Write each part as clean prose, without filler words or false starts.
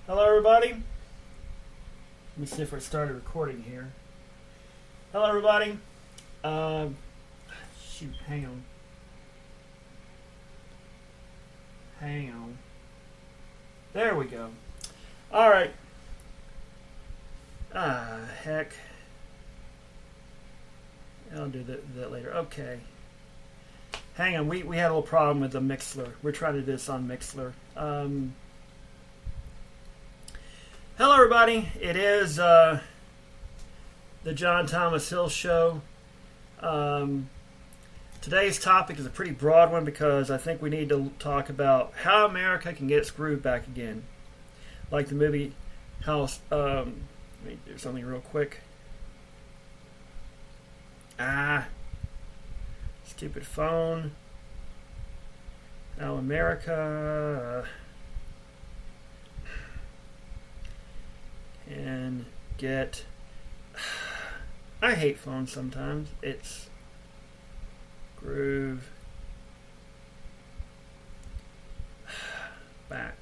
Hello, everybody. Let me see if I started recording here. Hello, everybody. Shoot, hang on. Hang on. There we go. All right. Heck. I'll do that later. Okay. Hang on. We had a little problem with the Mixlr. We're trying to do this on Mixlr. Hello, everybody. It is the John Thomas Hill Show. Today's topic is a pretty broad one because I think we need to talk about how America can get its groove back again. Like the movie House. Let me do something real quick. Stupid phone. How America can get. I hate phones sometimes. It's groove back.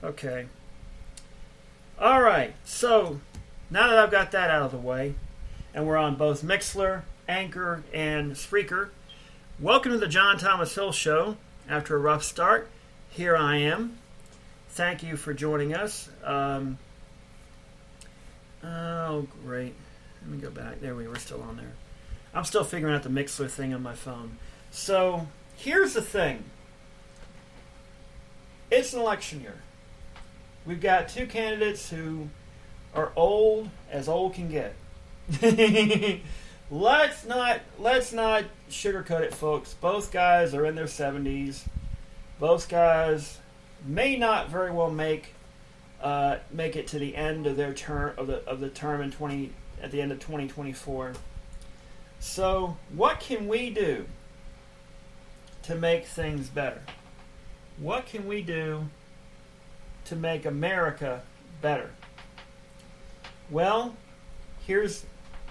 Okay. All right. So now that I've got that out of the way, and we're on both Mixlr, Anchor, and Spreaker, welcome to the John Thomas Hill Show. After a rough start, here I am. Thank you for joining us. Oh, great. Let me go back. There we were still on there. I'm still figuring out the Mixlr thing on my phone. So, here's the thing. It's an election year. We've got two candidates who are old as old can get. Let's not sugarcoat it, folks. Both guys are in their 70s. Both guys may not very well make it to the end of their term of the term at the end of 2024. So, what can we do to make things better? What can we do to make America better? Well, here's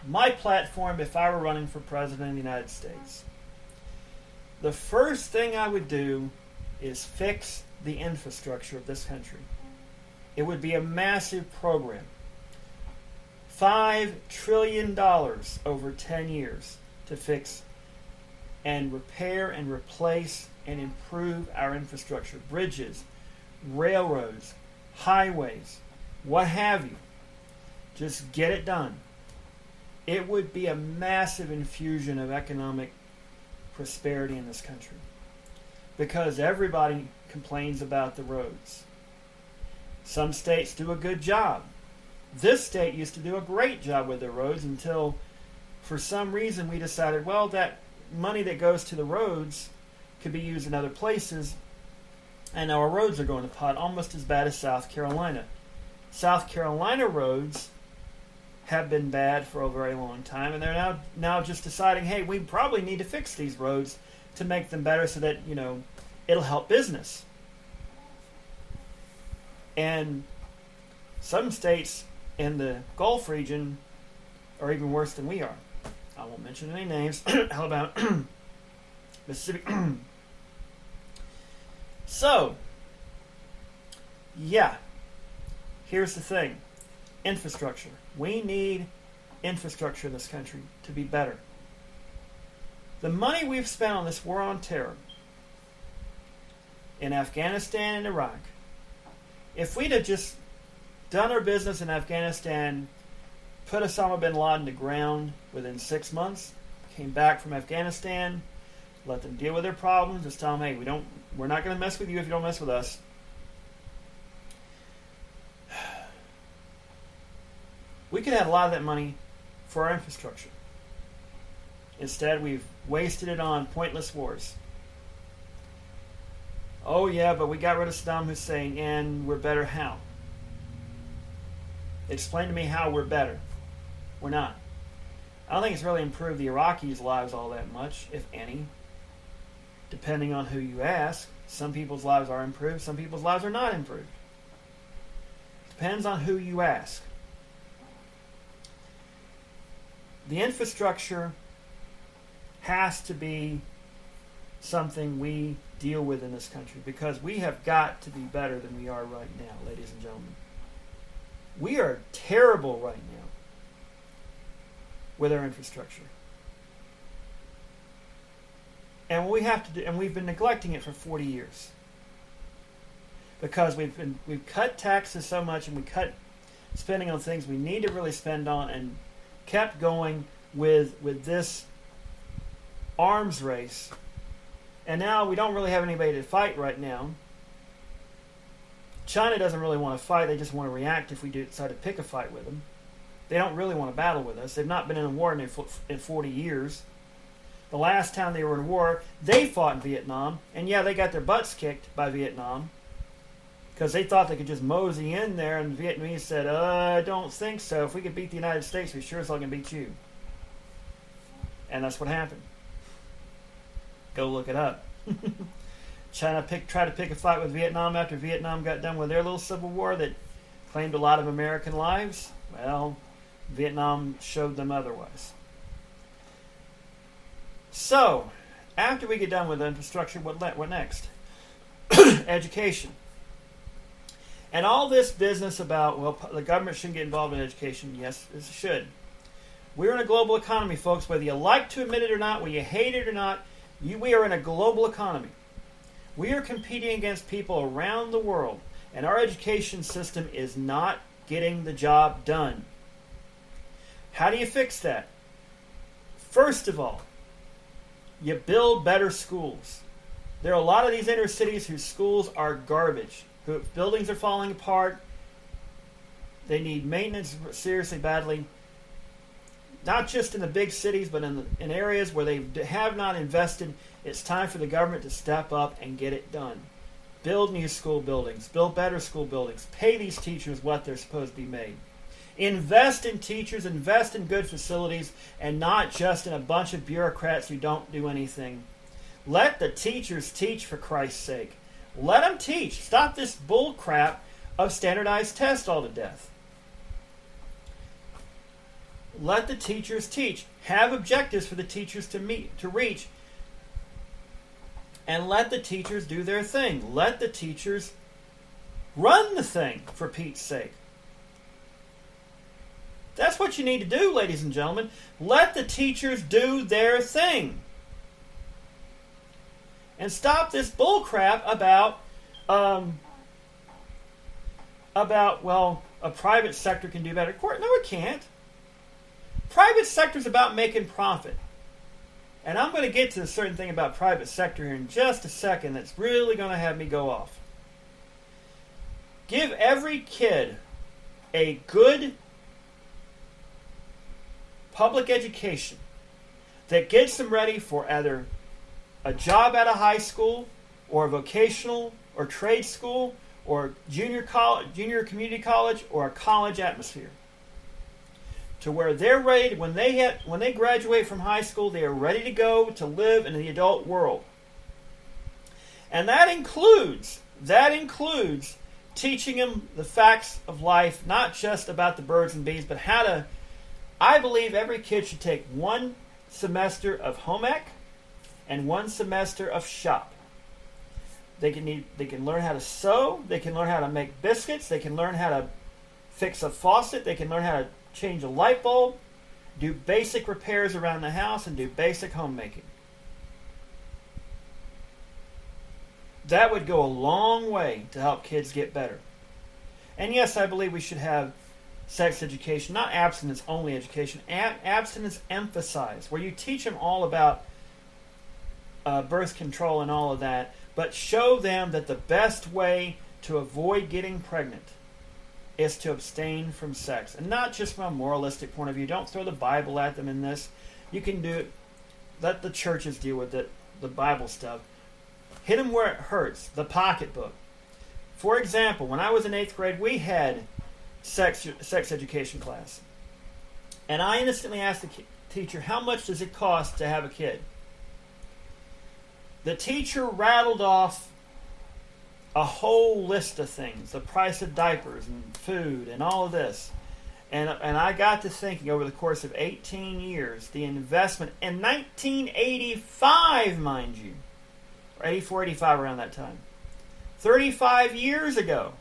my platform if I were running for president of the United States. The first thing I would do is fix the infrastructure of this country. It would be a massive program. $5 trillion over 10 years to fix and repair and replace and improve our infrastructure. Bridges, railroads, highways, what have you. Just get it done. It would be a massive infusion of economic prosperity in this country. Because everybody complains about the roads. Some states do a good job. This state used to do a great job with their roads until, for some reason, we decided, well, that money that goes to the roads could be used in other places, and our roads are going to pot, almost as bad as South Carolina. South Carolina roads have been bad for a very long time, and they're now just deciding, hey, we probably need to fix these roads to make them better so that, it'll help business. And some states in the Gulf region are even worse than we are. I won't mention any names. Alabama, Mississippi. So, yeah, here's the thing. Infrastructure. We need infrastructure in this country to be better. The money we've spent on this war on terror in Afghanistan and Iraq, if we'd have just done our business in Afghanistan, put Osama bin Laden to ground within 6 months, came back from Afghanistan, let them deal with their problems, just tell them, hey, we're not going to mess with you if you don't mess with us. We could have a lot of that money for our infrastructure. Instead, we've wasted it on pointless wars. Oh yeah, but we got rid of Saddam Hussein, and we're better how? Explain to me how we're better. We're not. I don't think it's really improved the Iraqis' lives all that much, if any. Depending on who you ask. Some people's lives are improved, some people's lives are not improved. Depends on who you ask. The infrastructure has to be something we deal with in this country, because we have got to be better than we are right now, ladies and gentlemen. We are terrible right now with our infrastructure. And we have to do, and we've been neglecting it for 40 years. Because we've cut taxes so much, and we cut spending on things we need to really spend on, and kept going with this arms race. And now we don't really have anybody to fight right now. China doesn't really want to fight. They just want to react if we decide to pick a fight with them. They don't really want to battle with us. They've not been in a war in 40 years. The last time they were in war, they fought in Vietnam. And yeah, they got their butts kicked by Vietnam, because they thought they could just mosey in there, and the Vietnamese said, I don't think so. If we could beat the United States, we sure as hell can beat you. And that's what happened. Go look it up. China tried to pick a fight with Vietnam after Vietnam got done with their little civil war that claimed a lot of American lives. Well, Vietnam showed them otherwise. So, after we get done with infrastructure, what next? Education. And all this business about, well, the government shouldn't get involved in education. Yes, it should. We're in a global economy, folks. Whether you like to admit it or not, whether you hate it or not, we are in a global economy. We are competing against people around the world, and our education system is not getting the job done. How do you fix that? First of all, you build better schools. There are a lot of these inner cities whose schools are garbage. Whose buildings are falling apart. They need maintenance seriously badly. Not just in the big cities, but in areas where they have not invested. It's time for the government to step up and get it done. Build new school buildings. Build better school buildings. Pay these teachers what they're supposed to be made. Invest in teachers. Invest in good facilities, and not just in a bunch of bureaucrats who don't do anything. Let the teachers teach, for Christ's sake. Let them teach. Stop this bull crap of standardized tests all to death. Let the teachers teach. Have objectives for the teachers to reach. And let the teachers do their thing. Let the teachers run the thing, for Pete's sake. That's what you need to do, ladies and gentlemen. Let the teachers do their thing. And stop this bull crap about, well, a private sector can do better. No, it can't. Private sector is about making profit. And I'm going to get to a certain thing about private sector here in just a second that's really going to have me go off. Give every kid a good public education that gets them ready for either a job at a high school, or a vocational or trade school, or junior community college, or a college atmosphere. To where they're ready, when they graduate from high school, they are ready to go to live in the adult world. And that includes teaching them the facts of life, not just about the birds and bees, but how to. I believe every kid should take 1 semester of home ec and 1 semester of shop. They can learn how to sew. They can learn how to make biscuits. They can learn how to fix a faucet. They can learn how to change a light bulb, do basic repairs around the house, and do basic homemaking. That would go a long way to help kids get better. And yes, I believe we should have sex education, not abstinence-only education, abstinence emphasized, where you teach them all about birth control and all of that, but show them that the best way to avoid getting pregnant is to abstain from sex. And not just from a moralistic point of view. Don't throw the Bible at them in this. You can do it. Let the churches deal with it, the Bible stuff. Hit them where it hurts. The pocketbook. For example, when I was in 8th grade, we had sex education class. And I innocently asked the teacher, how much does it cost to have a kid? The teacher rattled off a whole list of things, the price of diapers and food and all of this. And I got to thinking, over the course of 18 years, the investment, in 1985, mind you, 84, 85, around that time. 35 years ago,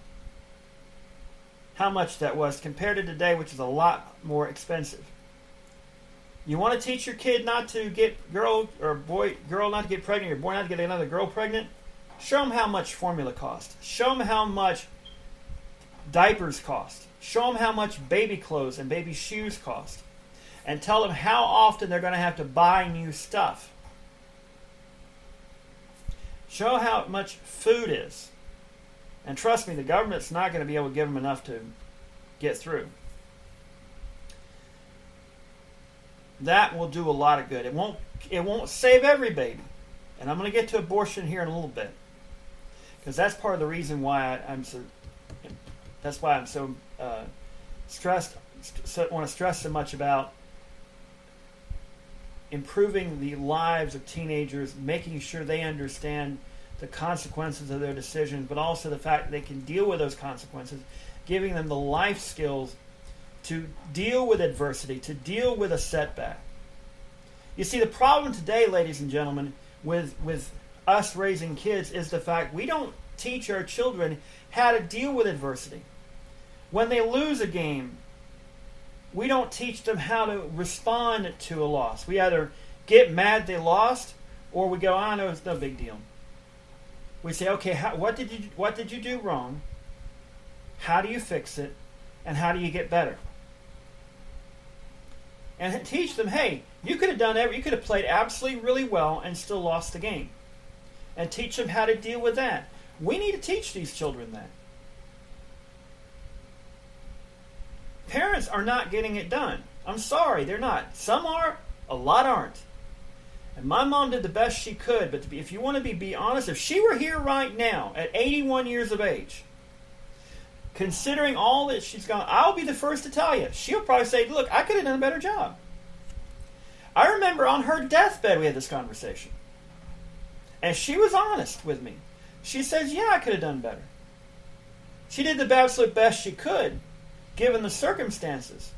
how much that was compared to today, which is a lot more expensive. You want to teach your kid not to get girl not to get pregnant, or boy not to get another girl pregnant? Show them how much formula costs. Show them how much diapers cost. Show them how much baby clothes and baby shoes cost. And tell them how often they're going to have to buy new stuff. Show how much food is. And trust me, the government's not going to be able to give them enough to get through. That will do a lot of good. It won't save every baby. And I'm going to get to abortion here in a little bit. Because that's part of the reason why I'm so stressed, want to stress so much about improving the lives of teenagers, making sure they understand the consequences of their decisions, but also the fact that they can deal with those consequences, giving them the life skills to deal with adversity, to deal with a setback. You see, the problem today, ladies and gentlemen, with us raising kids is the fact we don't teach our children how to deal with adversity. When they lose a game, we don't teach them how to respond to a loss. We either get mad they lost, or we go, "Oh, no, it's no big deal." We say, "Okay, what did you do wrong? How do you fix it? And how do you get better?" And teach them, "Hey, you could have played absolutely really well and still lost the game." And teach them how to deal with that. We need to teach these children that. Parents are not getting it done. I'm sorry, they're not. Some are, a lot aren't. And my mom did the best she could, but if you want to be honest, if she were here right now at 81 years of age, considering all that she's gone, I'll be the first to tell you, she'll probably say, "Look, I could have done a better job." I remember on her deathbed we had this conversation. And she was honest with me. She says, "Yeah, I could have done better." She did the absolute best she could, given the circumstances.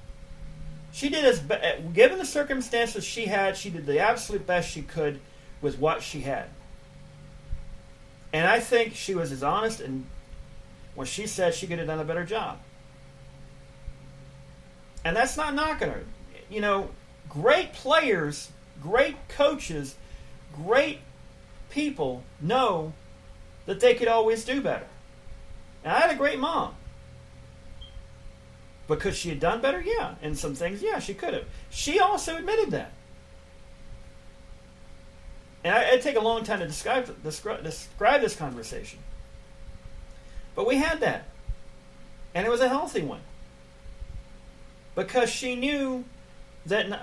Given the circumstances she had, she did the absolute best she could with what she had. And I think she was as honest and when she said she could have done a better job. And that's not knocking her. You know, great players, great coaches, great people know that they could always do better. And I had a great mom. But could she have done better? Yeah. And some things, yeah, she could have. She also admitted that. And it'd take a long time to describe this conversation. But we had that. And it was a healthy one. Because she knew that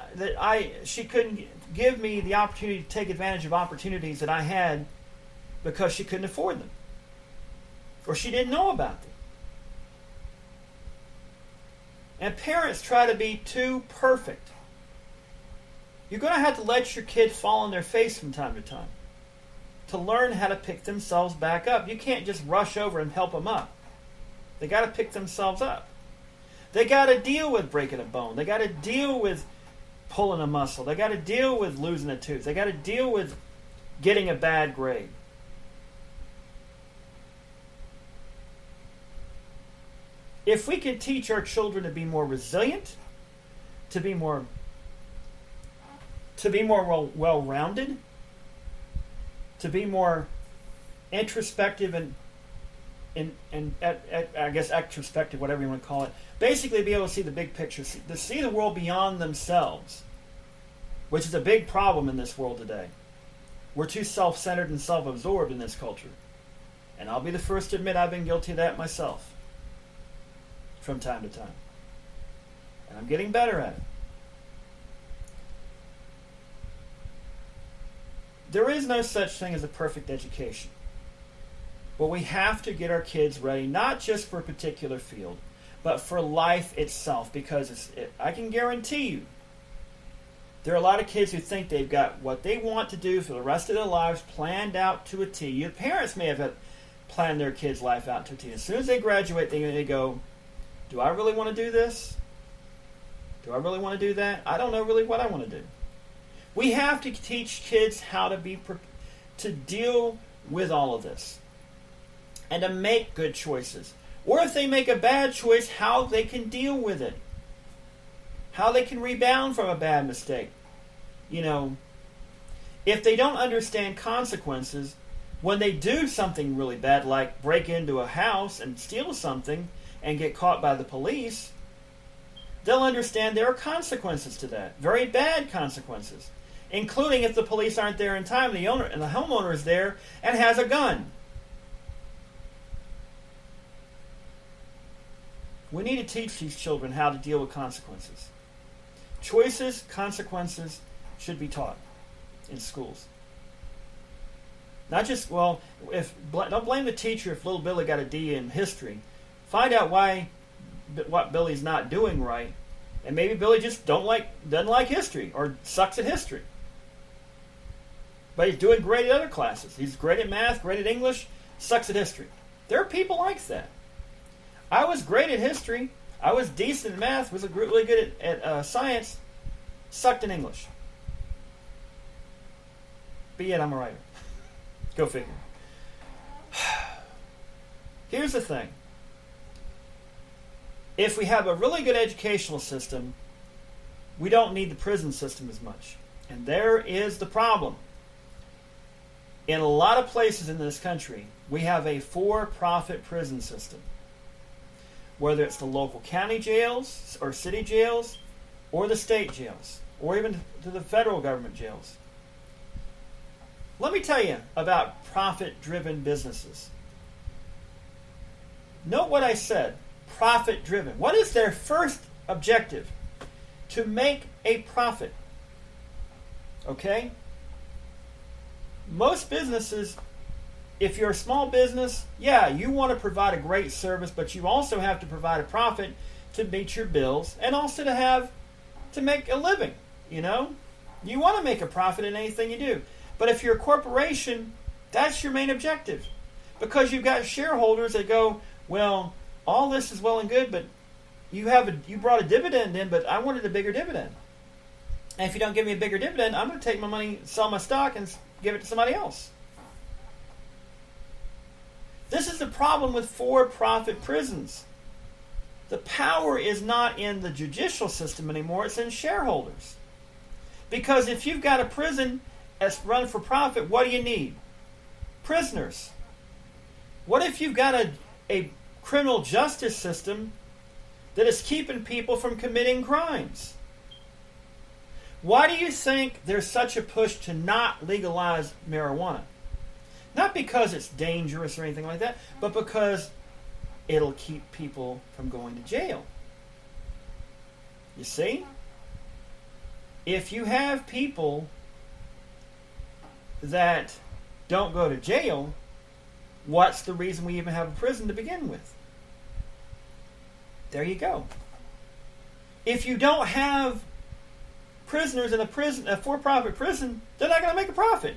she couldn't give me the opportunity to take advantage of opportunities that I had because she couldn't afford them. Or she didn't know about them. And parents try to be too perfect. You're going to have to let your kid fall on their face from time to time to learn how to pick themselves back up. You can't just rush over and help them up. They got to pick themselves up. They got to deal with breaking a bone. They got to deal with pulling a muscle. They got to deal with losing a tooth. They got to deal with getting a bad grade. If we can teach our children to be more resilient, to be more well-rounded, to be more introspective and I guess extrospective, whatever you want to call it, basically be able to see the big picture, to see the world beyond themselves, which is a big problem in this world today. We're too self-centered and self-absorbed in this culture. And I'll be the first to admit I've been guilty of that myself from time to time. And I'm getting better at it. There is no such thing as a perfect education. But we have to get our kids ready, not just for a particular field, but for life itself. Because I can guarantee you, there are a lot of kids who think they've got what they want to do for the rest of their lives planned out to a T. Your parents may have planned their kids' life out to a T. As soon as they graduate, they go, "Do I really want to do this? Do I really want to do that? I don't know really what I want to do." We have to teach kids how to deal with all of this and to make good choices. Or if they make a bad choice, how they can deal with it. How they can rebound from a bad mistake. You know, if they don't understand consequences, when they do something really bad, like break into a house and steal something and get caught by the police, they'll understand there are consequences to that. Very bad consequences. Including if the police aren't there in time, the owner and the homeowner is there and has a gun. We need to teach these children how to deal with consequences. Choices, consequences should be taught in schools. Not just, well, don't blame the teacher if little Billy got a D in history. Find out what Billy's not doing right, and maybe Billy just doesn't like history or sucks at history. But he's doing great at other classes. He's great at math, great at English, sucks at history. There are people like that. I was great at history. I was decent at math, was really good at science, sucked in English. But yet I'm a writer. Go figure. Here's the thing. If we have a really good educational system, we don't need the prison system as much. And there is the problem. In a lot of places in this country, we have a for-profit prison system. Whether it's the local county jails or city jails or the state jails or even to the federal government jails. Let me tell you about profit-driven businesses. Note what I said, profit-driven. What is their first objective? To make a profit. Okay? Most businesses, if you're a small business, yeah, you want to provide a great service, but you also have to provide a profit to meet your bills and also to make a living, you know? You want to make a profit in anything you do. But if you're a corporation, that's your main objective. Because you've got shareholders that go, well, all this is well and good, but you brought a dividend in, but I wanted a bigger dividend. And if you don't give me a bigger dividend, I'm going to take my money, sell my stock, and give it to somebody else. This is the problem with for-profit prisons. The power is not in the judicial system anymore, it's in shareholders. Because if you've got a prison that's run for profit, what do you need? Prisoners. What if you've got a criminal justice system that is keeping people from committing crimes? Why do you think there's such a push to not legalize marijuana? Not because it's dangerous or anything like that, but because it'll keep people from going to jail. You see? If you have people that don't go to jail, what's the reason we even have a prison to begin with? There you go. If you don't have prisoners in a for-profit prison, they're not going to make a profit.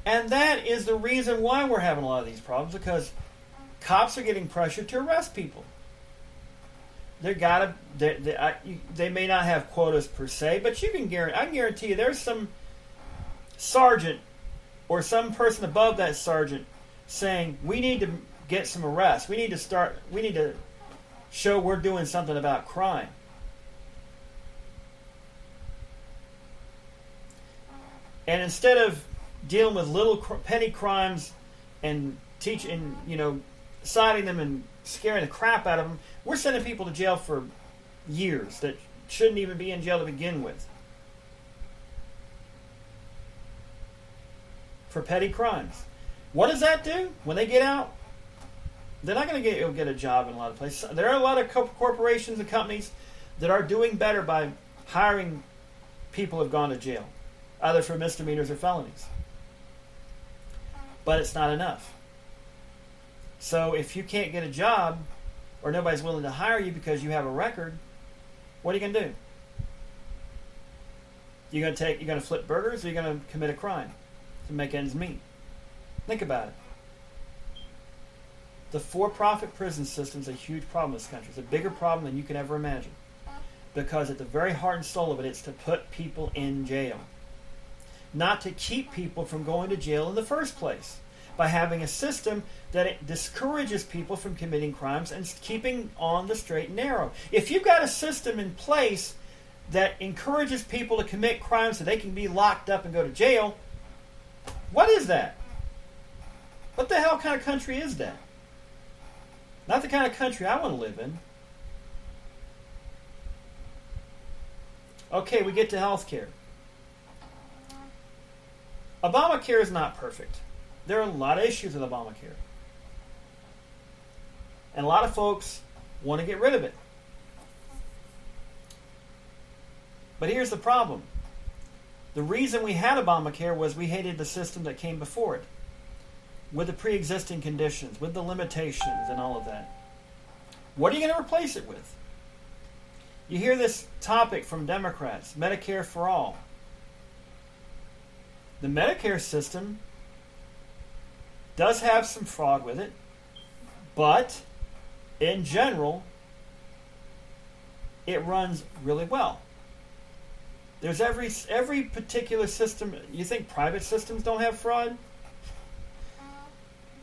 And that is the reason why we're having a lot of these problems, because cops are getting pressured to arrest people. They may not have quotas per se, but I can guarantee you there's some sergeant or some person above that sergeant saying, we need to get some arrests. We need to show we're doing something about crime. And instead of dealing with little petty crimes and citing them and scaring the crap out of them, we're sending people to jail for years that shouldn't even be in jail to begin with. For petty crimes. What does that do? When they get out, they're not going to get a job in a lot of places. There are a lot of corporations and companies that are doing better by hiring people who have gone to jail, either for misdemeanors or felonies. But it's not enough. So if you can't get a job, or nobody's willing to hire you because you have a record, what are you going to do? You're going to flip burgers, or you're going to commit a crime to make ends meet? Think about it. The for-profit prison system is a huge problem in this country. It's a bigger problem than you can ever imagine. Because at the very heart and soul of it, it's to put people in jail. not to keep people from going to jail in the first place, by having a system that it discourages people from committing crimes and keeping on the straight and narrow. If you've got a system in place that encourages people to commit crimes so they can be locked up and go to jail, what is that? What the hell kind of country is that? Not the kind of country I want to live in. Okay, we get to health care. Obamacare is not perfect. There are a lot of issues with Obamacare. And a lot of folks want to get rid of it. But here's the problem. The reason we had Obamacare was we hated the system that came before it, with the pre-existing conditions, with the limitations and all of that. What are you going to replace it with? You hear this topic from Democrats, Medicare for all. The Medicare system does have some fraud with it, but in general, it runs really well. There's every particular system. You think private systems don't have fraud?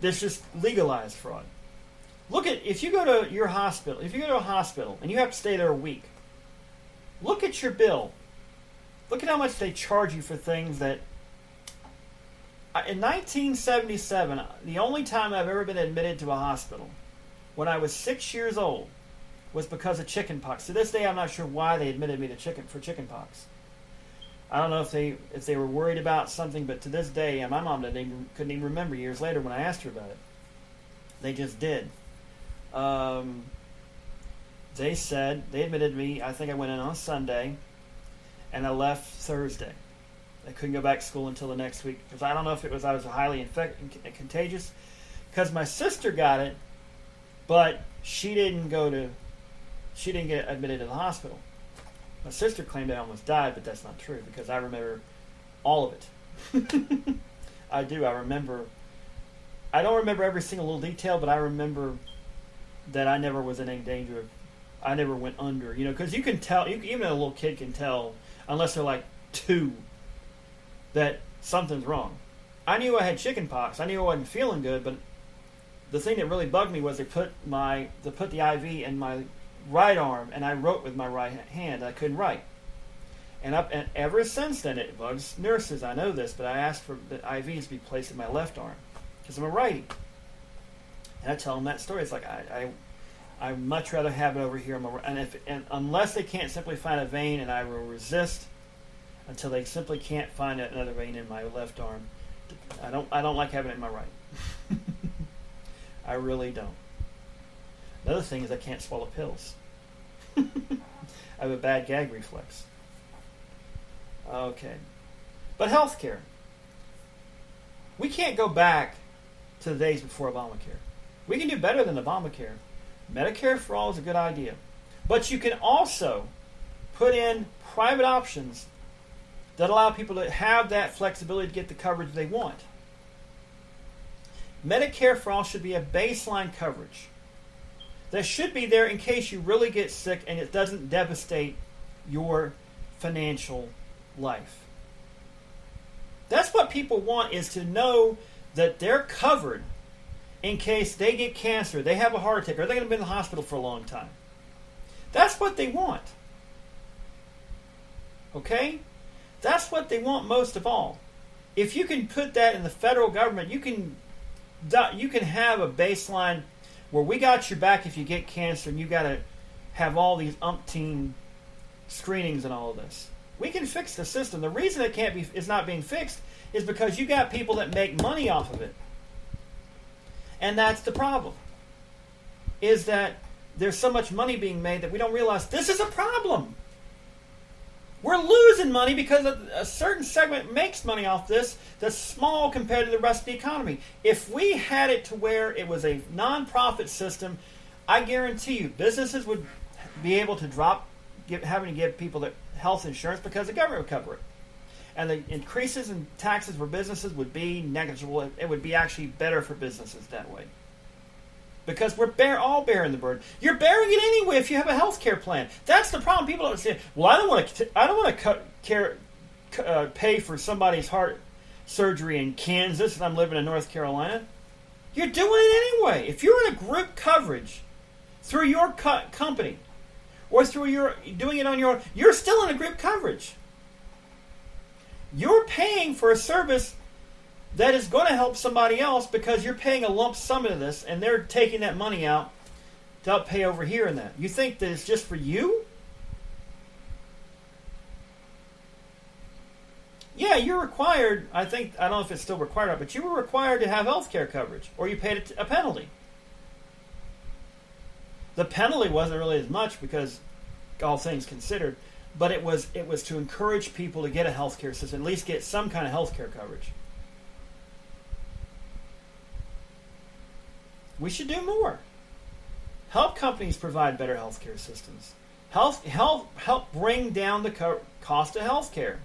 There's just legalized fraud. Look at, if you go to your hospital, if you go to a hospital and you have to stay there a week, look at your bill. Look at how much they charge you for things that... In 1977, the only time I've ever been admitted to a hospital, when I was 6 years old, was because of chickenpox. To this day, I'm not sure why they admitted me to chickenpox. I don't know if they were worried about something, but to this day, and my mom couldn't even remember years later when I asked her about it. They just did. They said, they admitted me, I think I went in on Sunday, and I left Thursday. I couldn't go back to school until the next week, because I don't know if it was I was highly contagious, because my sister got it, but she didn't get admitted to the hospital. My sister claimed I almost died, but that's not true, because I remember all of it. I do. I don't remember every single little detail, but I remember that I never was in any danger of, I never went under, because you can tell, even a little kid can tell, unless they're like 2, that something's wrong. I knew I had chickenpox. I knew I wasn't feeling good, but the thing that really bugged me was they put the IV in my right arm, and I wrote with my right hand. I couldn't write. And ever since then, it bugs nurses. I know this, but I asked for the IVs to be placed in my left arm because I'm a righty. And I tell them that story. It's like I'd much rather have it over here. And unless they can't simply find a vein, and I will resist until they simply can't find another vein in my left arm. I don't like having it in my right. I really don't. Another thing is I can't swallow pills. I have a bad gag reflex. Okay. But healthcare. We can't go back to the days before Obamacare. We can do better than Obamacare. Medicare for all is a good idea. But you can also put in private options that allow people to have that flexibility to get the coverage they want. Medicare for all should be a baseline coverage that should be there in case you really get sick and it doesn't devastate your financial life. That's what people want, is to know that they're covered in case they get cancer, they have a heart attack, or they're going to be in the hospital for a long time. That's what they want. Okay? That's what they want most of all. If you can put that in the federal government, you can have a baseline where we got your back if you get cancer and you got to have all these umpteen screenings and all of this. We can fix the system. The reason it's not being fixed is because you got people that make money off of it. And that's the problem. Is that there's so much money being made that we don't realize this is a problem. We're losing money because a certain segment makes money off this that's small compared to the rest of the economy. If we had it to where it was a non-profit system, I guarantee you businesses would be able to drop having to give people the health insurance because the government would cover it. And the increases in taxes for businesses would be negligible. It would be actually better for businesses that way. Because we're all bearing the burden. You're bearing it anyway if you have a health care plan. That's the problem. People don't say, "Well, I don't want to pay for somebody's heart surgery in Kansas and I'm living in North Carolina. You're doing it anyway. If you're in a group coverage through your company or through your doing it on your own, you're still in a group coverage. You're paying for a service that is going to help somebody else because you're paying a lump sum of this and they're taking that money out to help pay over here and that. You think that it's just for you? Yeah, you're required, I don't know if it's still required, but you were required to have health care coverage or you paid a penalty. The penalty wasn't really as much because all things considered, but it was to encourage people to get a health care system, at least get some kind of health care coverage. We should do more. Help companies provide better health care systems. Help bring down the cost of health care.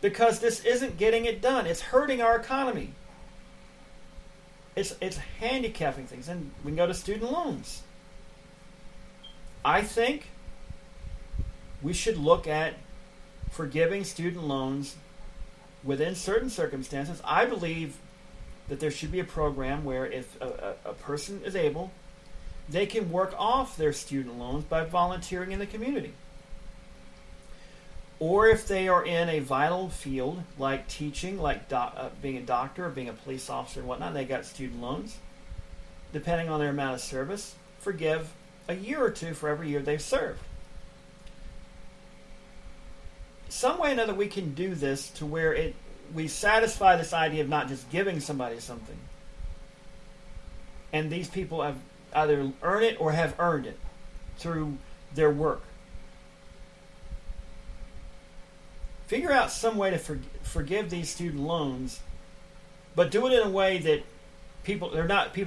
Because this isn't getting it done. It's hurting our economy. It's handicapping things. And we can go to student loans. I think we should look at forgiving student loans within certain circumstances. I believe that there should be a program where if a person is able, they can work off their student loans by volunteering in the community. Or if they are in a vital field like teaching, like being a doctor or being a police officer and whatnot, and they got student loans, depending on their amount of service, forgive a year or two for every year they've served. Some way or another we can do this to where we satisfy this idea of not just giving somebody something. And these people have either earned it or have earned it through their work. Figure out some way to forgive these student loans, but do it in a way that people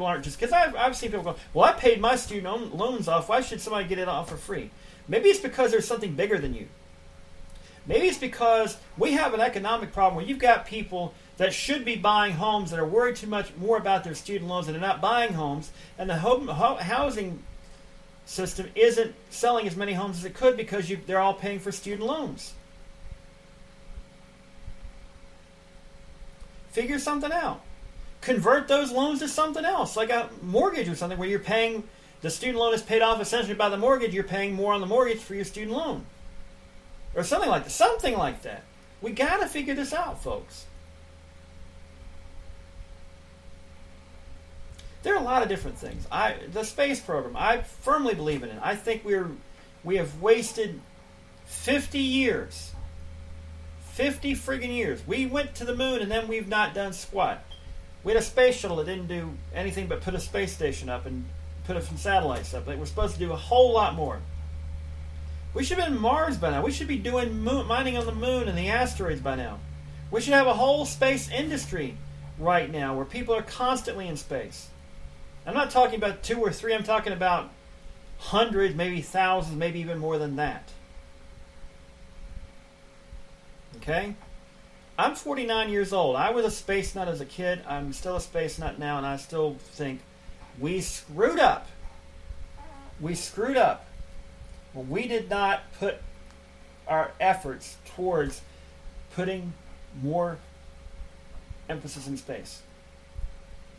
aren't just, because I've seen people go, well, I paid my student loans off. Why should somebody get it off for free? Maybe it's because there's something bigger than you. Maybe it's because we have an economic problem where you've got people that should be buying homes that are worried too much more about their student loans and they're not buying homes, and the housing system isn't selling as many homes as it could because they're all paying for student loans. Figure something out. Convert those loans to something else, like a mortgage or something where you're paying, the student loan is paid off essentially by the mortgage, you're paying more on the mortgage for your student loan. Or something like that. Something like that. We got to figure this out, folks. There are a lot of different things. The space program, I firmly believe in it. I think we have wasted 50 years. 50 friggin' years. We went to the moon and then we've not done squat. We had a space shuttle that didn't do anything but put a space station up and put some satellites up. They were supposed to do a whole lot more. We should have been Mars by now. We should be doing mining on the moon and the asteroids by now. We should have a whole space industry right now where people are constantly in space. I'm not talking about 2 or 3. I'm talking about hundreds, maybe thousands, maybe even more than that. Okay? I'm 49 years old. I was a space nut as a kid. I'm still a space nut now, and I still think we screwed up. We screwed up when we did not put our efforts towards putting more emphasis in space.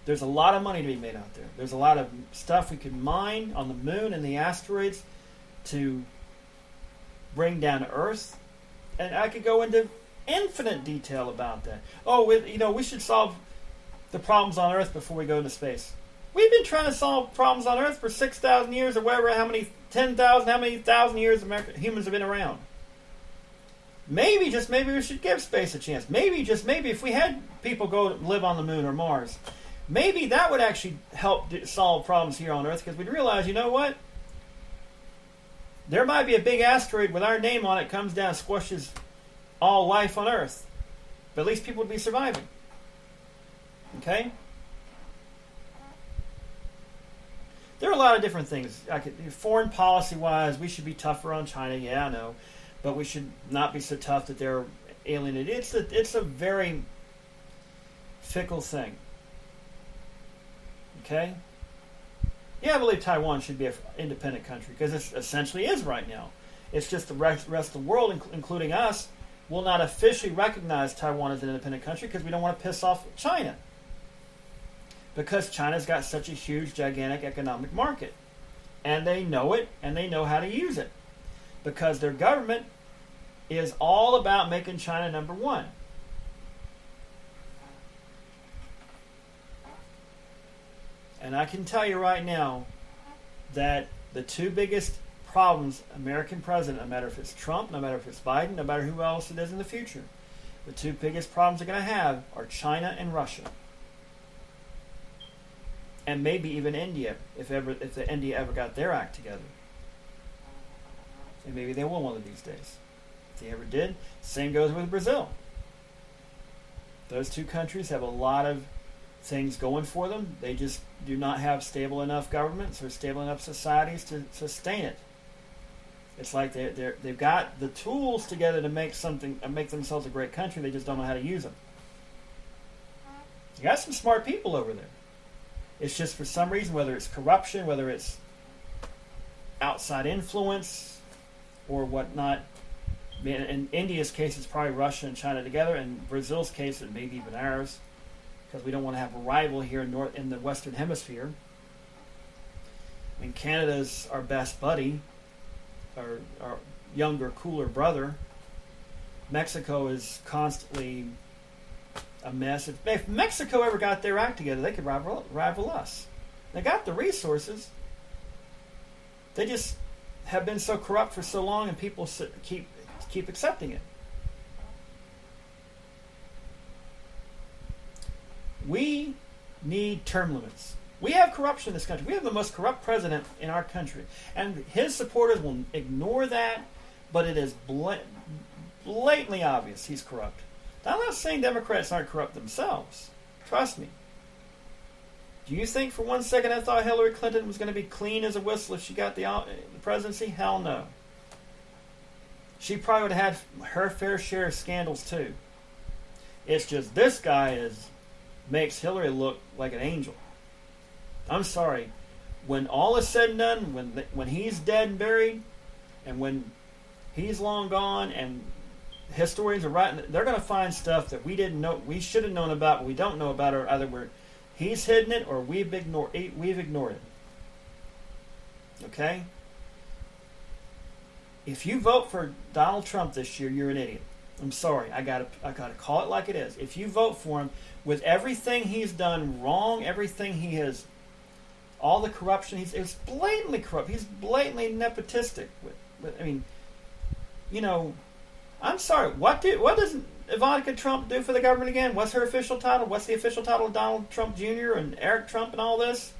There's a lot of money to be made out there. There's a lot of stuff we could mine on the moon and the asteroids to bring down to Earth. And I could go into infinite detail about that. Oh, we should solve the problems on Earth before we go into space. We've been trying to solve problems on Earth for 6,000 years or whatever, how many 10,000, how many thousand years humans have been around. Maybe, just maybe, we should give space a chance. Maybe, just maybe, if we had people go live on the moon or Mars, maybe that would actually help solve problems here on Earth, because we'd realize, you know what? There might be a big asteroid with our name on it, comes down and squashes all life on Earth. But at least people would be surviving. Okay? There are a lot of different things. Foreign policy-wise, we should be tougher on China. Yeah, I know. But we should not be so tough that they're alienated. It's a very fickle thing. Okay? Yeah, I believe Taiwan should be an independent country, because it essentially is right now. It's just the rest of the world, including us, will not officially recognize Taiwan as an independent country because we don't want to piss off China. Because China's got such a huge, gigantic economic market. And they know it, and they know how to use it. Because their government is all about making China number one. And I can tell you right now that the two biggest problems, American president, no matter if it's Trump, no matter if it's Biden, no matter who else it is in the future, the two biggest problems they're going to have are China and Russia. And maybe even India, if the India ever got their act together. And maybe they will one of these days. If they ever did, same goes with Brazil. Those two countries have a lot of things going for them. They just do not have stable enough governments or stable enough societies to sustain it. It's like they've got the tools together to make themselves a great country. They just don't know how to use them. You got some smart people over there. It's just for some reason, whether it's corruption, whether it's outside influence or whatnot. In India's case, it's probably Russia and China together. In Brazil's case, it may be even ours, because we don't want to have a rival here in the Western Hemisphere. I mean, Canada's our best buddy, our younger, cooler brother. Mexico is constantly a mess. If Mexico ever got their act together, they could rival us. They got the resources. They just have been so corrupt for so long, and people keep accepting it. We need term limits. We have corruption in this country. We have the most corrupt president in our country. And his supporters will ignore that, but it is blatantly obvious he's corrupt. Now, I'm not saying Democrats aren't corrupt themselves. Trust me. Do you think for one second I thought Hillary Clinton was going to be clean as a whistle if she got the presidency? Hell no. She probably would have had her fair share of scandals too. It's just this guy makes Hillary look like an angel. I'm sorry. When all is said and done, when he's dead and buried, and when he's long gone, and historians are writing, they're going to find stuff that we didn't know, we should have known about, but we don't know about, or either he's hidden it or we've ignored it. Okay? If you vote for Donald Trump this year, you're an idiot. I'm sorry. I gotta call it like it is. If you vote for him, with everything he's done wrong, everything he has, all the corruption, it's blatantly corrupt. He's blatantly nepotistic. I mean, you know, I'm sorry. What does Ivanka Trump do for the government again? What's her official title? What's the official title of Donald Trump Jr. and Eric Trump and all this?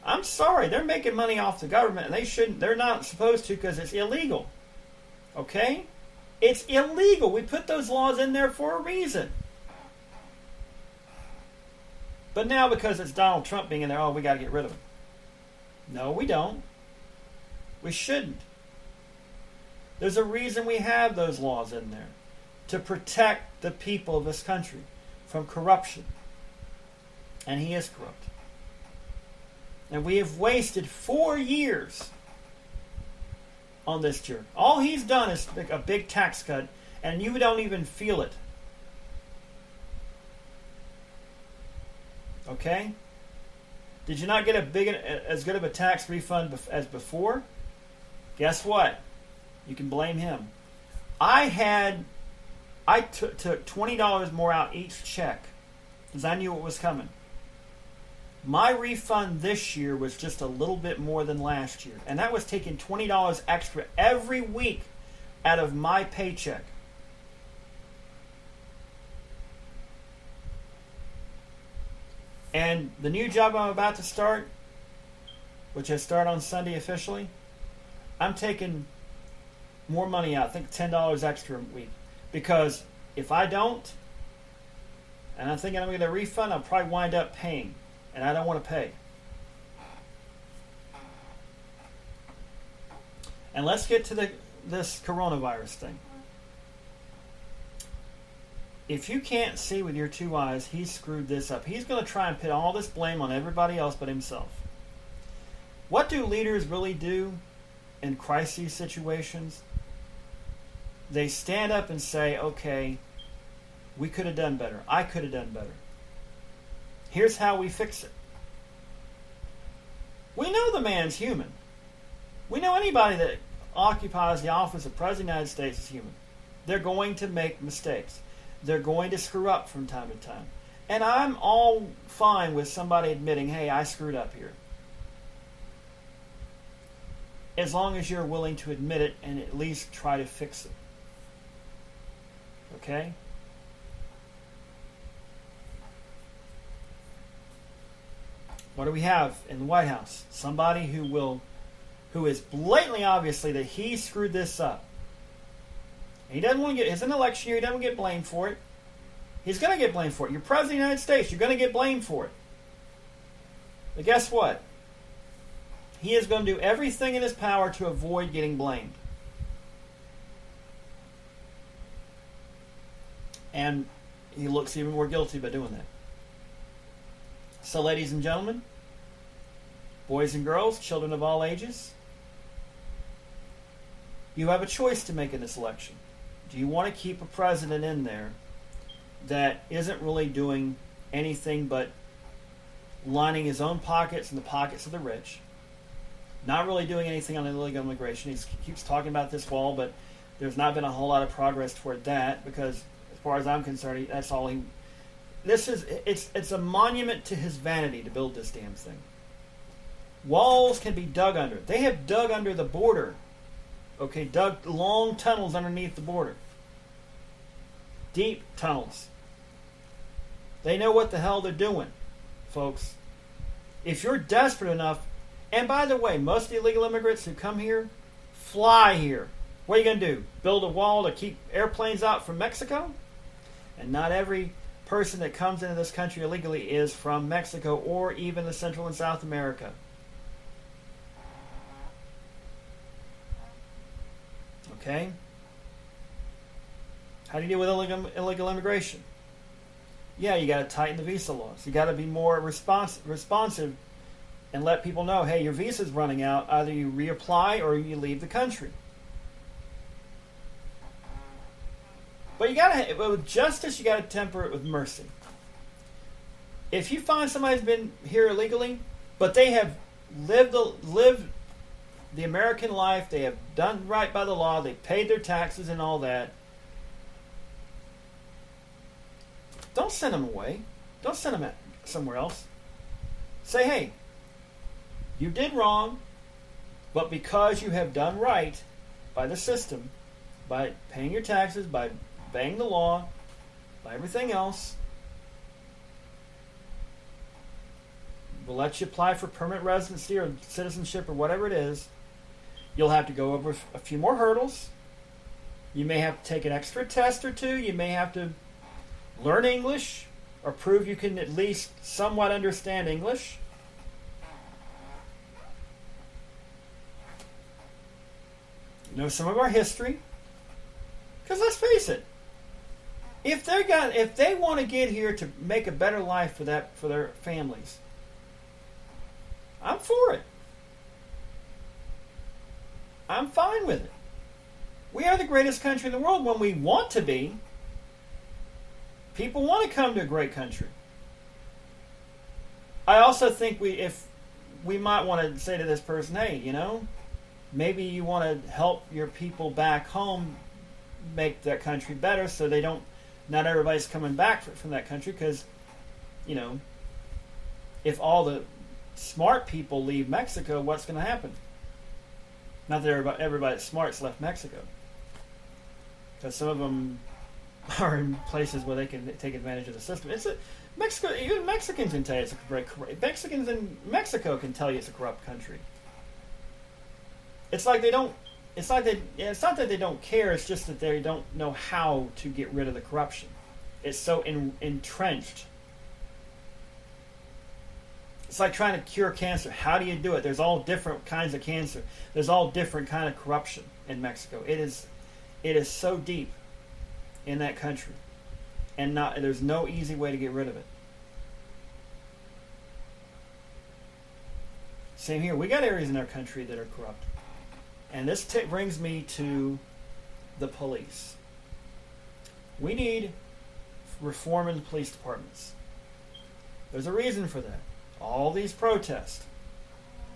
I'm sorry. They're making money off the government, and they shouldn't. They're not supposed to because it's illegal. Okay? It's illegal. We put those laws in there for a reason. But now because it's Donald Trump being in there, we got to get rid of him. No, we don't. We shouldn't. There's a reason we have those laws in there. To protect the people of this country from corruption. And he is corrupt. And we have wasted 4 years on this jerk. All he's done is a big tax cut, and you don't even feel it. Okay? Did you not get as good of a tax refund as before? Guess what? You can blame him. I took $20 more out each check because I knew it was coming. My refund this year was just a little bit more than last year, and that was taking $20 extra every week out of my paycheck. And the new job I'm about to start, which I start on Sunday officially, I'm taking more money out. I think $10 extra a week. Because if I don't, and I'm thinking I'm going to get a refund, I'll probably wind up paying. And I don't want to pay. And let's get to this coronavirus thing. If you can't see with your two eyes, he's screwed this up. He's going to try and put all this blame on everybody else but himself. What do leaders really do in crisis situations? they stand up and say, okay, we could have done better. I could have done better. Here's how we fix it. We know the man's human. We know anybody that occupies the office of President of the United States is human. They're going to make mistakes. They're going to screw up from time to time. And I'm all fine with somebody admitting, hey, I screwed up here. As long as you're willing to admit it and at least try to fix it. Okay? What do we have in the White House? Somebody who is blatantly obviously that he screwed this up. He doesn't want to get, it's an election year, he doesn't get blamed for it. He's going to get blamed for it. You're President of the United States, you're going to get blamed for it. But guess what? He is going to do everything in his power to avoid getting blamed. And he looks even more guilty by doing that. So, ladies and gentlemen, boys and girls, children of all ages, you have a choice to make in this election. Do you want to keep a president in there that isn't really doing anything but lining his own pockets and the pockets of the rich, not really doing anything on illegal immigration? He keeps talking about this wall, but there's not been a whole lot of progress toward that because, as far as I'm concerned, that's all he... It's a monument to his vanity to build this damn thing. Walls can be dug under. They have dug under the border. Okay, dug long tunnels underneath the border. Deep tunnels. They know what the hell they're doing, folks. If you're desperate enough, and by the way, most of the illegal immigrants who come here fly here. What are you going to do? Build a wall to keep airplanes out from Mexico? And not every person that comes into this country illegally is from Mexico or even the Central and South America. Okay? How do you deal with illegal immigration? Yeah, you got to tighten the visa laws. You got to be more responsive and let people know, hey, your visa's running out. Either you reapply or you leave the country. But with justice, you got to temper it with mercy. If you find somebody's been here illegally, but they have lived the American life, they have done right by the law, they paid their taxes and all that, don't send them away. Don't send them somewhere else. Say, hey, you did wrong, but because you have done right by the system, by paying your taxes, by obeying the law, by everything else, we'll let you apply for permanent residency or citizenship or whatever it is. You'll have to go over a few more hurdles. You may have to take an extra test or two. You may have to learn English or prove you can at least somewhat understand English. Know some of our history. Because let's face it, if they want to get here to make a better life for their families, I'm for it. I'm fine with it. We are the greatest country in the world when we want to be. People want to come to a great country. I also think we might want to say to this person, hey, maybe you want to help your people back home make that country better so not everybody's coming back from that country because, if all the smart people leave Mexico, what's going to happen? Not that everybody that's smart's left Mexico. Because some of them are in places where they can take advantage of the system. Mexico. Even Mexicans can tell you it's a great. Mexicans in Mexico can tell you it's a corrupt country. It's like they don't. It's not that they don't care. It's just that they don't know how to get rid of the corruption. It's so entrenched. It's like trying to cure cancer. How do you do it? There's all different kinds of cancer. There's all different kind of corruption in Mexico. It is so deep in that country, and there's no easy way to get rid of it. Same here. We got areas in our country that are corrupt, and this brings me to the police. We need reform in the police departments. There's a reason for that. All these protests,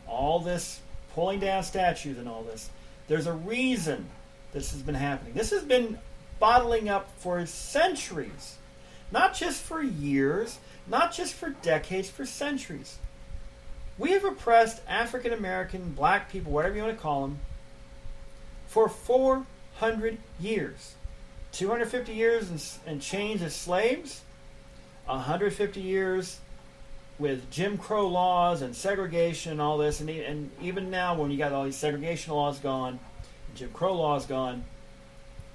all this pulling down statues and all this, there's a reason this has been happening. This has been bottling up for centuries. Not just for years, not just for decades, for centuries. We have oppressed African American, black people, whatever you want to call them, for 400 years. 250 years and change as slaves, 150 years with Jim Crow laws and segregation and all this, and even now when you got all these segregation laws gone, and Jim Crow laws gone,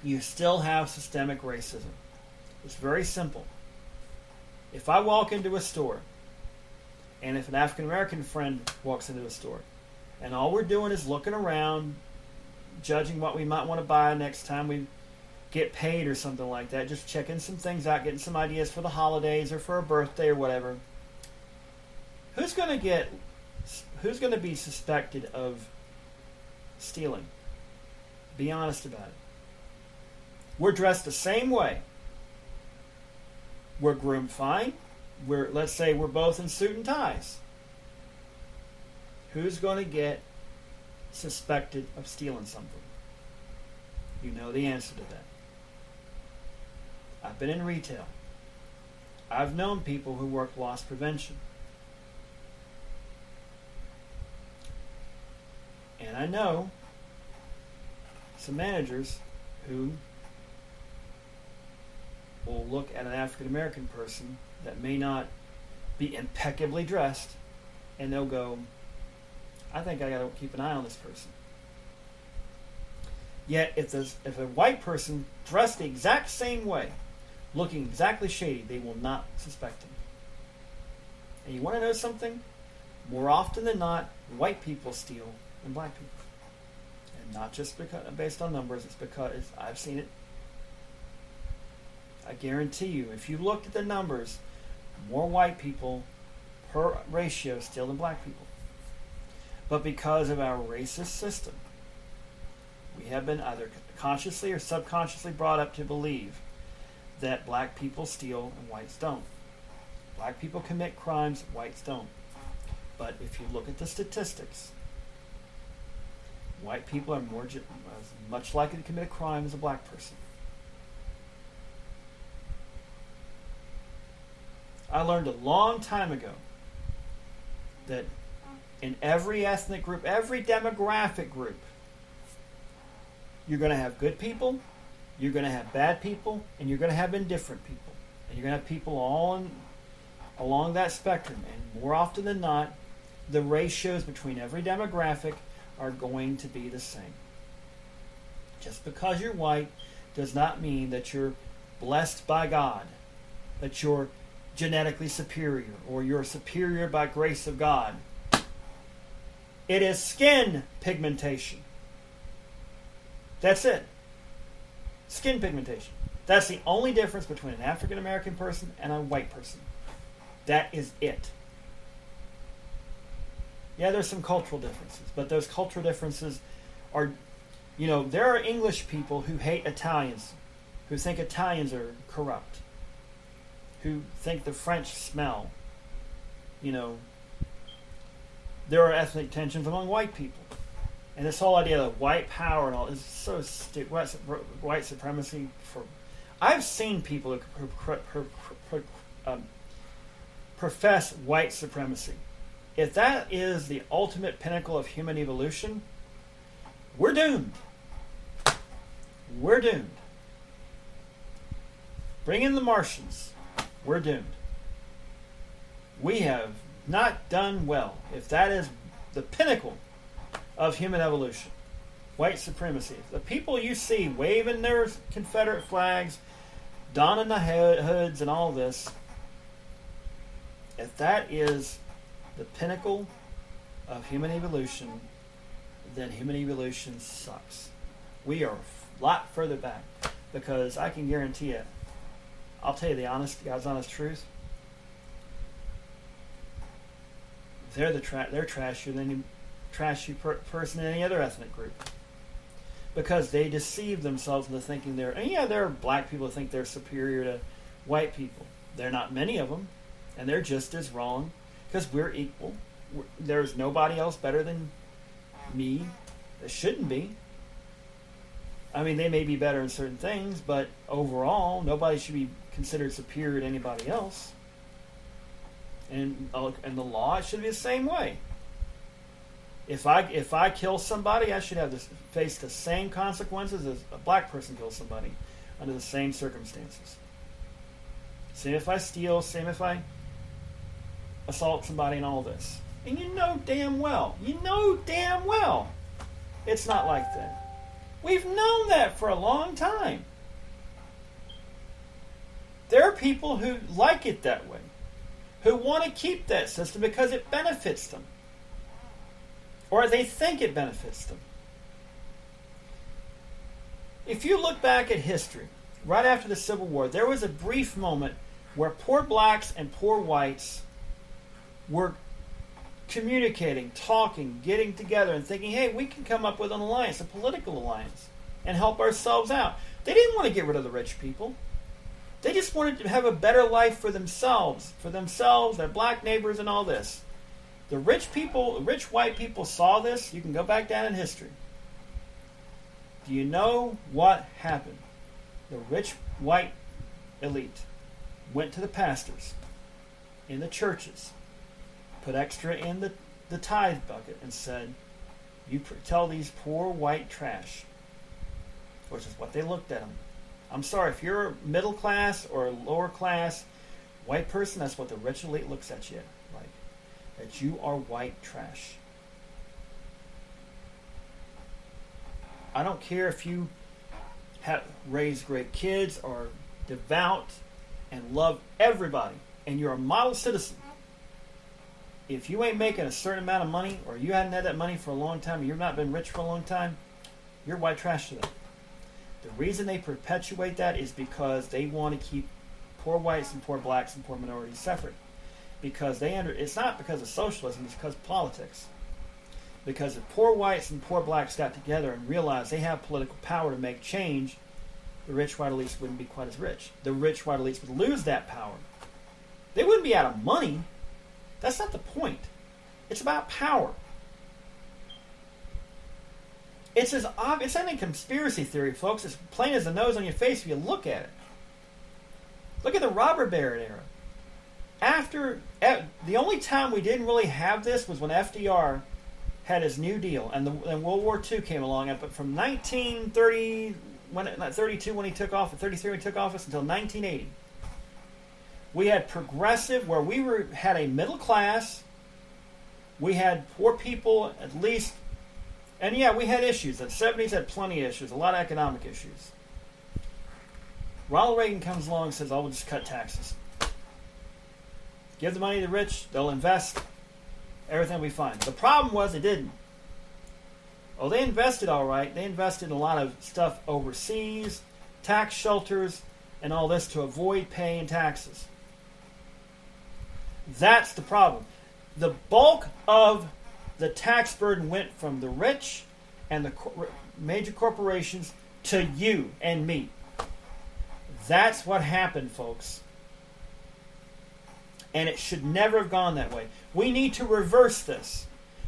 you still have systemic racism. It's very simple. If I walk into a store, and if an African American friend walks into a store, and all we're doing is looking around, judging what we might want to buy next time we get paid or something like that, just checking some things out, getting some ideas for the holidays or for a birthday or whatever, who's going to be suspected of stealing? Be honest about it. We're dressed the same way. We're groomed fine. Let's say we're both in suit and ties. Who's going to get suspected of stealing something? You know the answer to that. I've been in retail. I've known people who work loss prevention. And I know some managers who will look at an African American person that may not be impeccably dressed, and they'll go, I think I got to keep an eye on this person. Yet if a white person dressed the exact same way, looking exactly shady, they will not suspect him. And you want to know something? More often than not, white people steal than black people. And not just based on numbers, it's because I've seen it. I guarantee you, if you looked at the numbers, more white people per ratio steal than black people. But because of our racist system, we have been either consciously or subconsciously brought up to believe that black people steal and whites don't. Black people commit crimes, whites don't. But if you look at the statistics, white people are as much likely to commit a crime as a black person. I learned a long time ago that in every ethnic group, every demographic group, you're going to have good people, you're going to have bad people, and you're going to have indifferent people. And you're going to have people all along that spectrum. And more often than not, the ratios between every demographic are going to be the same. Just because you're white does not mean that you're blessed by God, that you're genetically superior, or you're superior by grace of God. It is skin pigmentation. That's it. Skin pigmentation. That's the only difference between an African American person and a white person. That is it. Yeah, there's some cultural differences, but those cultural differences are, there are English people who hate Italians, who think Italians are corrupt, who think the French smell. There are ethnic tensions among white people. And this whole idea of white power and all is so stupid. White supremacy. I've seen people who profess white supremacy. If that is the ultimate pinnacle of human evolution, we're doomed. We're doomed. Bring in the Martians. We're doomed. We have not done well. If that is the pinnacle of human evolution, white supremacy, the people you see waving their Confederate flags, donning the hoods and all this, if that is the pinnacle of human evolution, then human evolution sucks. We are a lot further back, because I can guarantee it. I'll tell you God's honest truth. They're trashier than any trashy person in any other ethnic group. because they deceive themselves into thinking and there are black people who think they're superior to white people. There are not many of them, and they're just as wrong, because we're equal. There's nobody else better than me. There shouldn't be. I mean, they may be better in certain things, but overall, nobody should be considered superior to anybody else. And the law, it should be the same way. If I kill somebody, I should have to face the same consequences as a black person kills somebody under the same circumstances. Same if I steal, same if I assault somebody and all this. And you know damn well, it's not like that. We've known that for a long time. There are people who like it that way, who want to keep that system because it benefits them. Or they think it benefits them. If you look back at history, right after the Civil War, there was a brief moment where poor blacks and poor whites were communicating, talking, getting together, and thinking, hey, we can come up with an alliance, a political alliance, and help ourselves out. They didn't want to get rid of the rich people. They just wanted to have a better life for themselves, their black neighbors, and all this. The rich white people saw this. You can go back down in history. Do you know what happened? The rich white elite went to the pastors in the churches, put extra in the tithe bucket, and said, you tell these poor white trash, which is what they looked at them. I'm sorry, if you're a middle class or a lower class white person, that's what the rich elite looks at you like. That you are white trash. I don't care if you have raised great kids or devout and love everybody and you're a model citizen. If you ain't making a certain amount of money, or you hadn't had that money for a long time, and you've not been rich for a long time, you're white trash to them. The reason they perpetuate that is because they want to keep poor whites and poor blacks and poor minorities separate. Because it's not because of socialism, it's because of politics. Because if poor whites and poor blacks got together and realized they have political power to make change, the rich white elites wouldn't be quite as rich. The rich white elites would lose that power. They wouldn't be out of money. That's not the point. It's about power. It's as obvious. It's not a conspiracy theory, folks. It's plain as the nose on your face if you look at it. Look at the robber baron era. The only time we didn't really have this was when FDR had his New Deal, and World War II came along. But from 1932 when he took off, 33 when he took office, until 1980, we had progressive, where we had a middle class. We had poor people, at least. And yeah, we had issues. The 70s had plenty of issues, a lot of economic issues. Ronald Reagan comes along and says, we'll just cut taxes. Give the money to the rich, they'll invest, everything will be fine. The problem was they didn't. Oh, they invested all right. They invested in a lot of stuff overseas, tax shelters, and all this to avoid paying taxes. That's the problem. The bulk of the tax burden went from the rich and the major corporations to you and me. That's what happened, folks. And it should never have gone that way. We need to reverse this,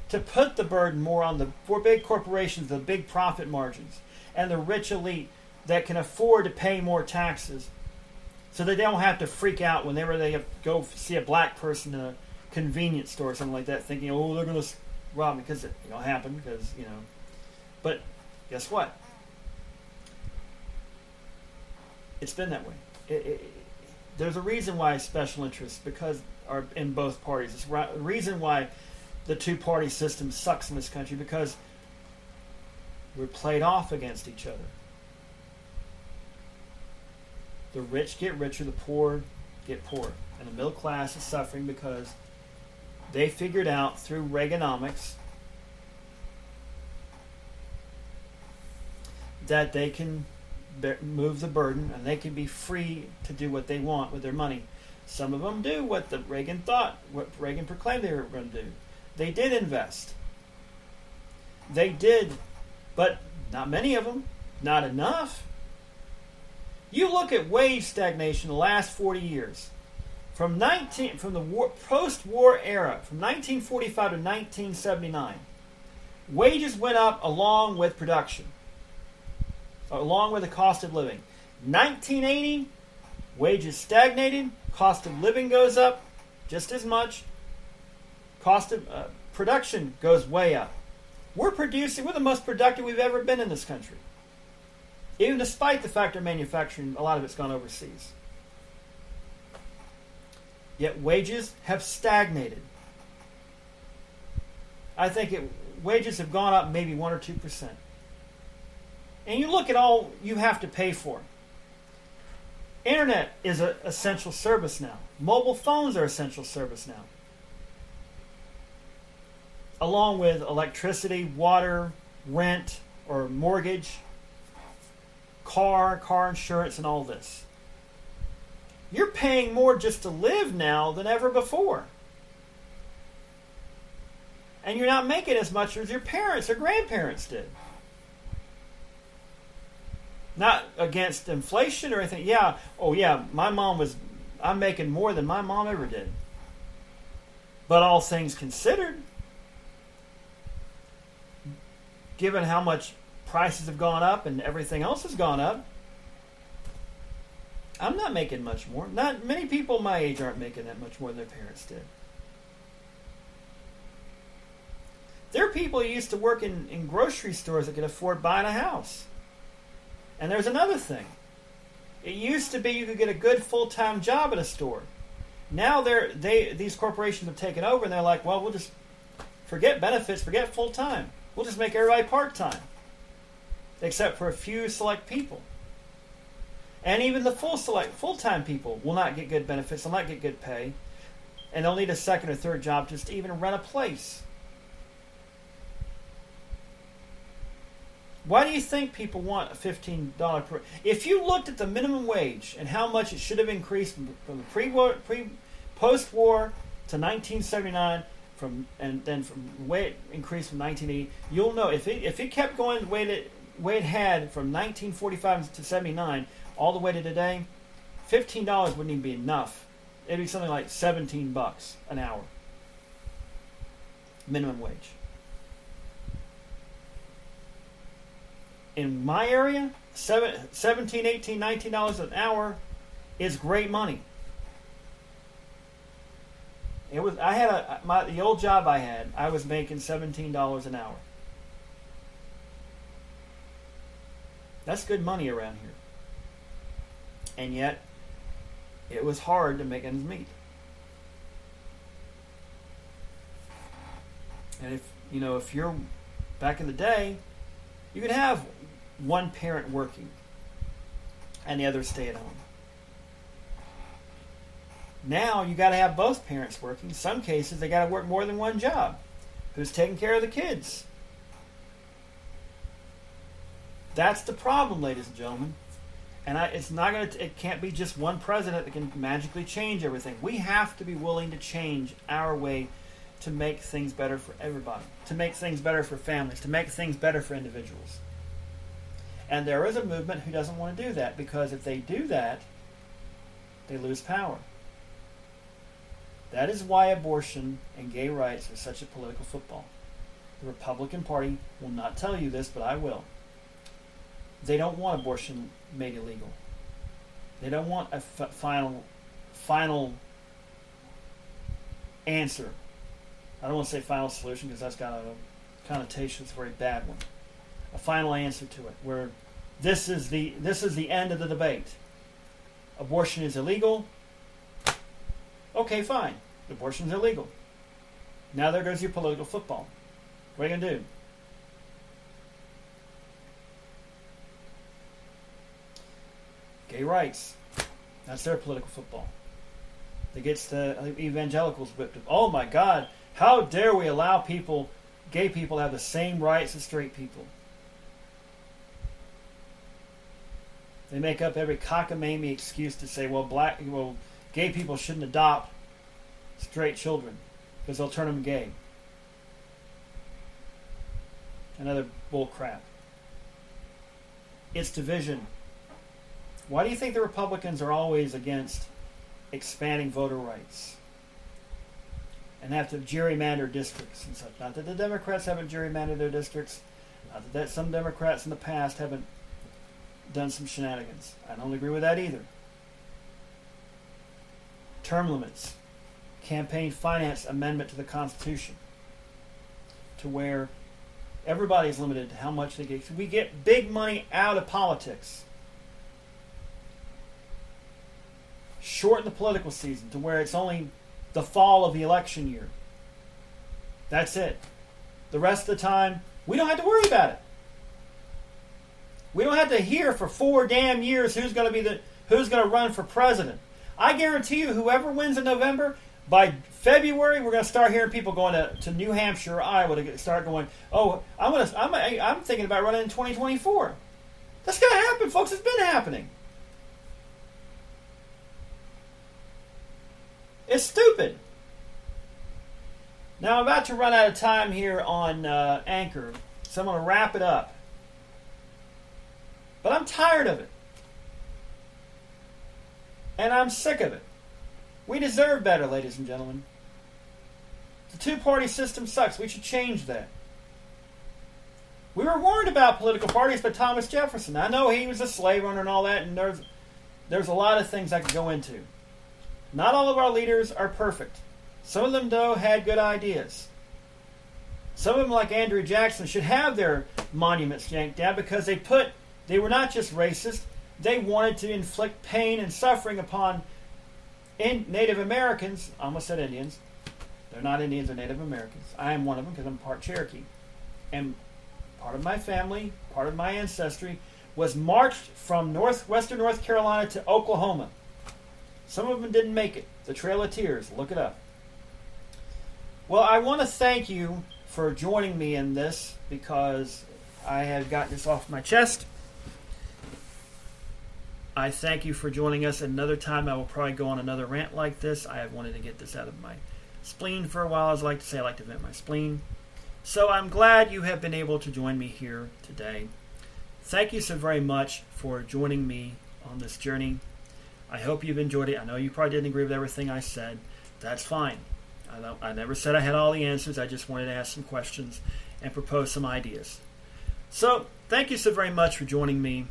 to put the burden more on the big corporations, the big profit margins, and the rich elite that can afford to pay more taxes, so they don't have to freak out whenever they go see a black person in a convenience store or something like that, thinking, oh, they're going to rob me, because it'll happen, because, But guess what? It's been that way. There's a reason why special interests are in both parties. It's the reason why the two-party system sucks in this country, because we're played off against each other. The rich get richer, the poor get poorer. And the middle class is suffering because they figured out through Reaganomics that they can move the burden and they can be free to do what they want with their money. Some of them do what Reagan proclaimed they were going to do. They did invest. They did but not many of them, not enough. You look at wage stagnation the last 40 years. From the post-war era, from 1945 to 1979, wages went up along with production, along with the cost of living. 1980, wages stagnated, cost of living goes up just as much, cost of production goes way up. We're the most productive we've ever been in this country. Even despite the fact of manufacturing, a lot of it's gone overseas. Yet wages have stagnated. I think wages have gone up maybe 1 or 2%. And you look at all you have to pay for. Internet is an essential service now. Mobile phones are essential service now. Along with electricity, water, rent, or mortgage, car insurance, and all this. You're paying more just to live now than ever before. And you're not making as much as your parents or grandparents did. Not against inflation or anything. Yeah, I'm making more than my mom ever did. But all things considered, given how much prices have gone up and everything else has gone up, I'm not making much more. Not many people my age aren't making that much more than their parents did. There are people who used to work in grocery stores that could afford buying a house. And there's another thing. It used to be you could get a good full-time job at a store. Now these corporations have taken over and they're like, well, we'll just forget benefits, forget full-time. We'll just make everybody part-time. Except for a few select people. And even the full-time people will not get good benefits, will not get good pay, and they'll need a second or third job just to even rent a place. Why do you think people want a $15 per... If you looked at the minimum wage and how much it should have increased from the post-war to 1979, and then from the way it increased from 1980, you'll know if it kept going the way it had from 1945 to 79 all the way to today, $15 wouldn't even be enough. It'd be something like $17 an hour. Minimum wage. In my area, $17, $18, $19 an hour is great money. It was. I had the old job I had. I was making $17 an hour. That's good money around here. And yet, it was hard to make ends meet. And if you're back in the day, you could have one parent working and the other stay at home. Now you got to have both parents working. In some cases, they got to work more than one job. Who's taking care of the kids? That's the problem, ladies and gentlemen. And it can't be just one president that can magically change everything. We have to be willing to change our way to make things better for everybody, to make things better for families, to make things better for individuals. And there is a movement who doesn't want to do that, because if they do that, they lose power. That is why abortion and gay rights are such a political football. The Republican Party will not tell you this, but I will. They don't want abortion made illegal. They don't want a final answer. I don't want to say final solution because that's got a connotation that's a very bad one. A final answer to it, where this is the end of the debate. Abortion is illegal. Okay, fine. Abortion is illegal. Now there goes your political football. What are you going to do? Gay rights. That's their political football. That gets the evangelicals whipped up. Oh my God, how dare we allow gay people to have the same rights as straight people? They make up every cockamamie excuse to say, well, gay people shouldn't adopt straight children because they'll turn them gay. Another bull crap. It's division. Why do you think the Republicans are always against expanding voter rights and have to gerrymander districts and such? Not that the Democrats haven't gerrymandered their districts. Not that some Democrats in the past haven't done some shenanigans. I don't agree with that either. Term limits. Campaign finance amendment to the Constitution to where everybody's limited to how much they get. We get big money out of politics. Shorten the political season to where it's only the fall of the election year. That's it. The rest of the time, we don't have to worry about it. We don't have to hear for 4 damn years who's going to run for president. I guarantee you, whoever wins in November, by February, we're going to start hearing people going to New Hampshire or Iowa to start going, oh, I'm thinking about running in 2024. That's going to happen, folks. It's been happening. It's stupid. Now, I'm about to run out of time here on Anchor, so I'm going to wrap it up. But I'm tired of it. And I'm sick of it. We deserve better, ladies and gentlemen. The two-party system sucks. We should change that. We were warned about political parties by Thomas Jefferson. I know he was a slave owner and all that, and there's a lot of things I could go into. Not all of our leaders are perfect. Some of them, though, had good ideas. Some of them, like Andrew Jackson, should have their monuments yanked down because they were not just racist. They wanted to inflict pain and suffering upon Native Americans. I almost said Indians. They're not Indians, they're Native Americans. I am one of them because I'm part Cherokee. And part of my family, part of my ancestry, was marched from western North Carolina to Oklahoma. Some of them didn't make it. The Trail of Tears. Look it up. Well, I want to thank you for joining me in this because I have gotten this off my chest. I thank you for joining us. Another time I will probably go on another rant like this. I have wanted to get this out of my spleen for a while. As I like to say, I like to vent my spleen. So I'm glad you have been able to join me here today. Thank you so very much for joining me on this journey. I hope you've enjoyed it. I know you probably didn't agree with everything I said. That's fine. I never said I had all the answers. I just wanted to ask some questions and propose some ideas. So thank you so very much for joining me.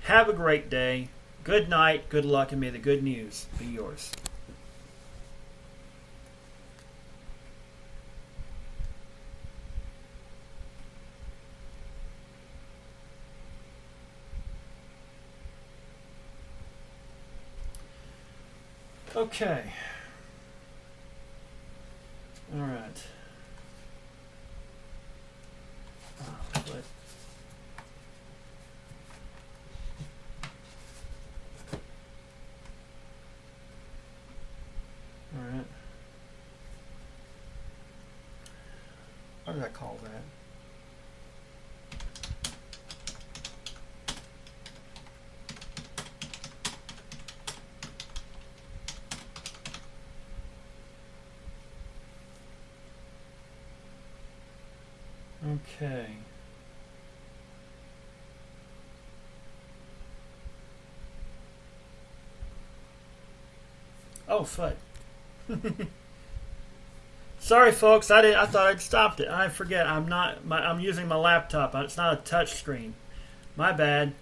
Have a great day. Good night, good luck, and may the good news be yours. Okay. All right. But all right. What did I call that? Okay. Oh, FUD. Sorry, folks. I thought I'd stopped it. I forget. I'm using my laptop. It's not a touch screen. My bad.